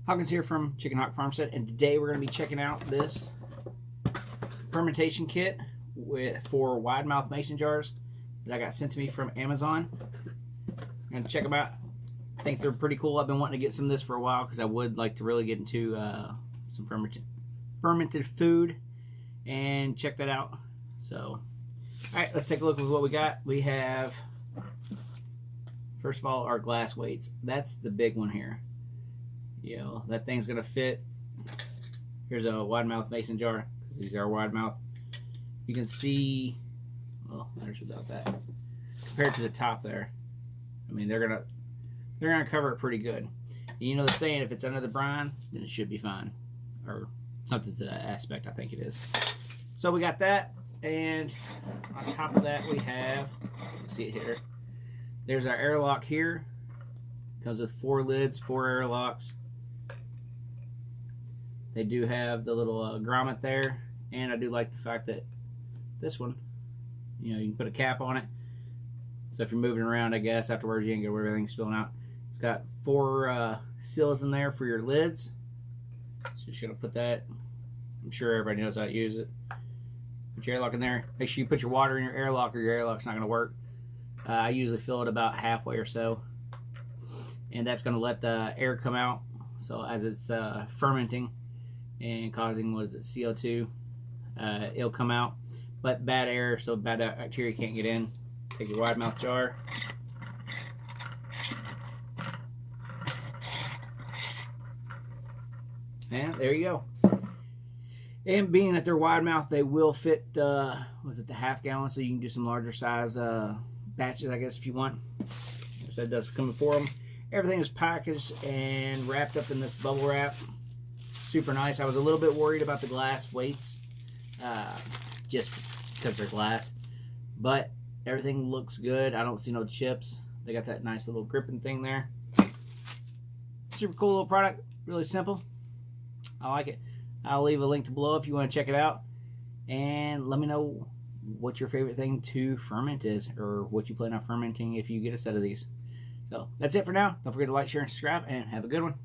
Hawkins here from Chickenhawkfarmstead, and today we're going to be checking out this fermentation kit for wide mouth mason jars that I got sent to me from Amazon. I'm going to check them out. I think they're pretty cool. I've been wanting to get some of this for a while because I would like to really get into some fermented food and check that out. So, alright, let's take a look at what we got. We have, first of all, our glass weights. That's the big one here. You know, that thing's gonna fit. Here's a wide mouth mason jar, because these are wide mouth. You can see, well, there's without that. Compared to the top there, I mean, they're gonna cover it pretty good. And you know the saying, if it's under the brine, then it should be fine, or something to that aspect. I think it is. So we got that, and on top of that we have, you can see it here. There's our airlock here. Comes with 4 lids, 4 airlocks. They do have the little grommet there, and I do like the fact that this one, you know, you can put a cap on it. So if you're moving around, I guess, afterwards you ain't gonna worry about everything spilling out. It's got 4 seals in there for your lids. So just gonna put that. I'm sure everybody knows how to use it. Put your airlock in there. Make sure you put your water in your airlock or your airlock's not gonna work. I usually fill it about halfway or so. And that's going to let the air come out. So as it's fermenting and causing, what is it, CO2, it'll come out. But bad air, so bad bacteria can't get in. Take your wide mouth jar. And there you go. And being that they're wide mouth, they will fit, was it the ½ gallon? So you can do some larger size batches, I guess, if you want. Like I said, that's coming for them. Everything is packaged and wrapped up in this bubble wrap. Super nice. I was a little bit worried about the glass weights, just because they're glass. But everything looks good. I don't see no chips. They got that nice little gripping thing there. Super cool little product. Really simple. I like it. I'll leave a link below if you want to check it out. And let me know what your favorite thing to ferment is, or what you plan on fermenting if you get a set of these. So that's it for now. Don't forget to like, share, and subscribe, and have a good one.